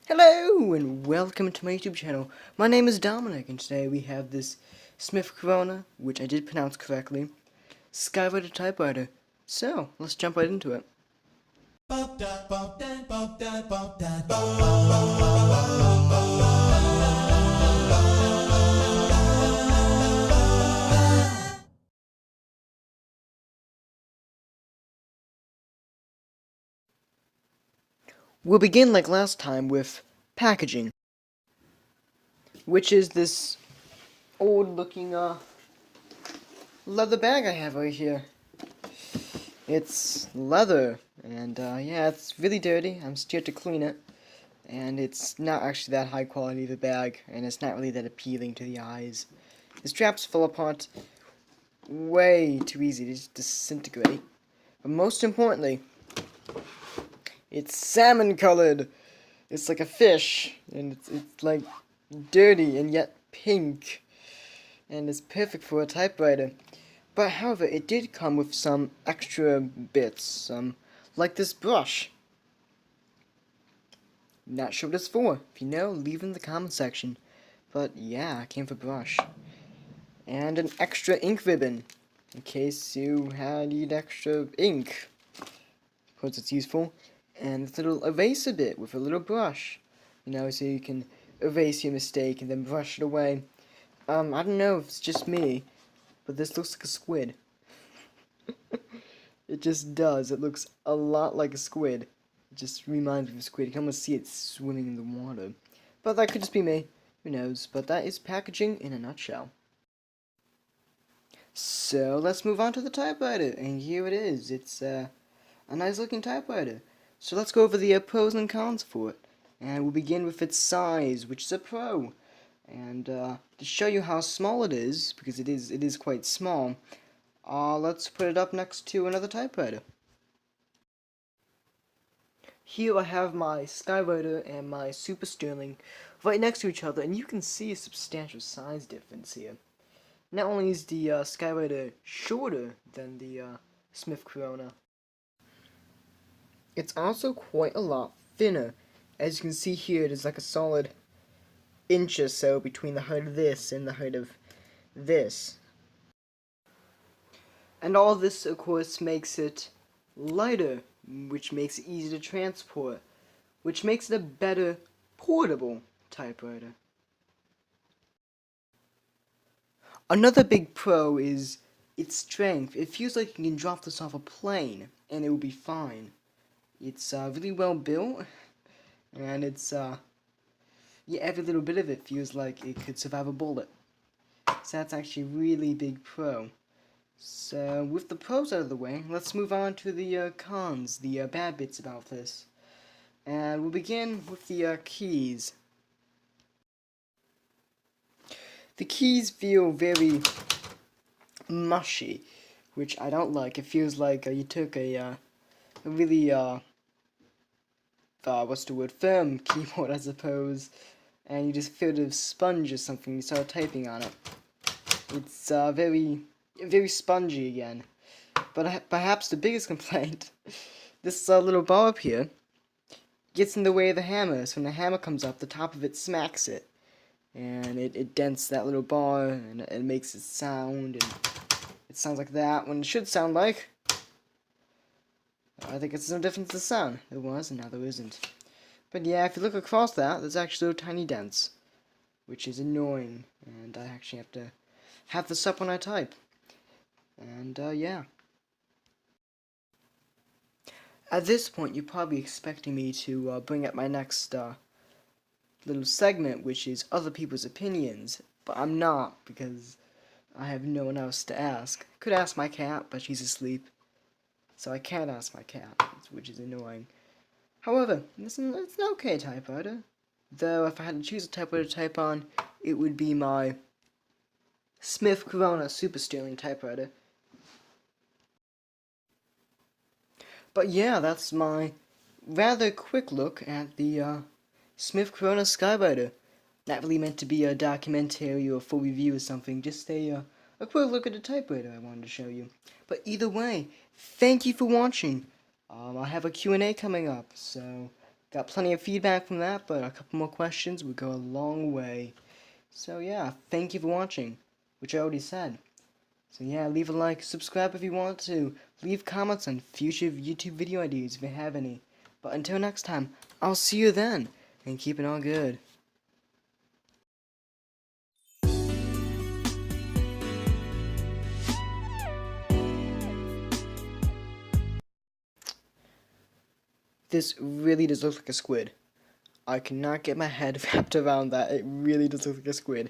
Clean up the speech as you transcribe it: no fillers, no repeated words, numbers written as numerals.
Hello and welcome to my YouTube channel. My name is Dominic and today we have this Smith Corona, which I did pronounce correctly, skyriter typewriter. So, let's jump right into it. We'll begin like last time with packaging, which is this old looking leather bag I have right here. It's leather and yeah, it's really dirty. I'm scared to clean it. And it's not actually that high quality of a bag, and it's not really that appealing to the eyes. The straps fall apart way too easy to just disintegrate. But most importantly, it's salmon colored. It's like a fish, and it's like dirty and yet pink, and it's perfect for a typewriter. But however, it did come with some extra bits, like this brush. Not sure what it's for. If you know, leave it in the comment section. But yeah, it came with a brush. And an extra ink ribbon, in case you need extra ink. Of course it's useful. And this little eraser bit with a little brush. You know, so you can erase your mistake and then brush it away. I don't know if it's just me, but this looks like a squid. It just does. It looks a lot like a squid. It just reminds me of a squid. You can almost see it swimming in the water. But that could just be me. Who knows? But that is packaging in a nutshell. So let's move on to the typewriter. And here it is. It's a nice looking typewriter. So let's go over the pros and cons for it. And we'll begin with its size, which is a pro. And to show you how small it is, because it is quite small, let's put it up next to another typewriter. Here I have my skyriter and my super sterling right next to each other, and you can see a substantial size difference here. Not only is the skyriter shorter than the Smith Corona, it's also quite a lot thinner. As you can see here, it is like a solid inch or so between the height of this and the height of this. And all this, of course, makes it lighter, which makes it easy to transport, which makes it a better portable typewriter. Another big pro is its strength. It feels like you can drop this off a plane and it will be fine. It's really well built, and it's yeah, every little bit of it feels like it could survive a bullet. So that's actually a really big pro. So, with the pros out of the way, let's move on to the cons, the bad bits about this. And we'll begin with the keys. The keys feel very mushy, which I don't like. It feels like you took a really, what's the word, firm keyboard, I suppose, and you just filled it with sponge or something, you started typing on it. It's very spongy again. But perhaps the biggest complaint, this little bar up here gets in the way of the hammer. So when the hammer comes up, the top of it smacks it. And it dents that little bar, and it makes it sound, and it sounds like that when it should sound like, I think it's no difference in the sound. There was, and now there isn't. But yeah, if you look across that, there's actually little tiny dents, which is annoying, and I actually have to have this up when I type. And yeah. At this point, you're probably expecting me to bring up my next little segment, which is other people's opinions, but I'm not, because I have no one else to ask. I could ask my cat, but she's asleep, so I can't ask my cat, which is annoying. However, it's an okay typewriter, though if I had to choose a typewriter to type on, it would be my Smith Corona Super Sterling typewriter. But yeah, that's my rather quick look at the Smith Corona skyriter. Not really meant to be a documentary or full review or something, just a quick look at the typewriter I wanted to show you. But either way, thank you for watching. I have a Q&A coming up, so Got plenty of feedback from that, but a couple more questions would go a long way. So yeah, thank you for watching, which I already said. So yeah, leave a like, subscribe if you want to, leave comments on future YouTube video ideas if you have any. But until next time, I'll see you then, and keep it all good. This really does look like a squid. I cannot get my head wrapped around that. It really does look like a squid.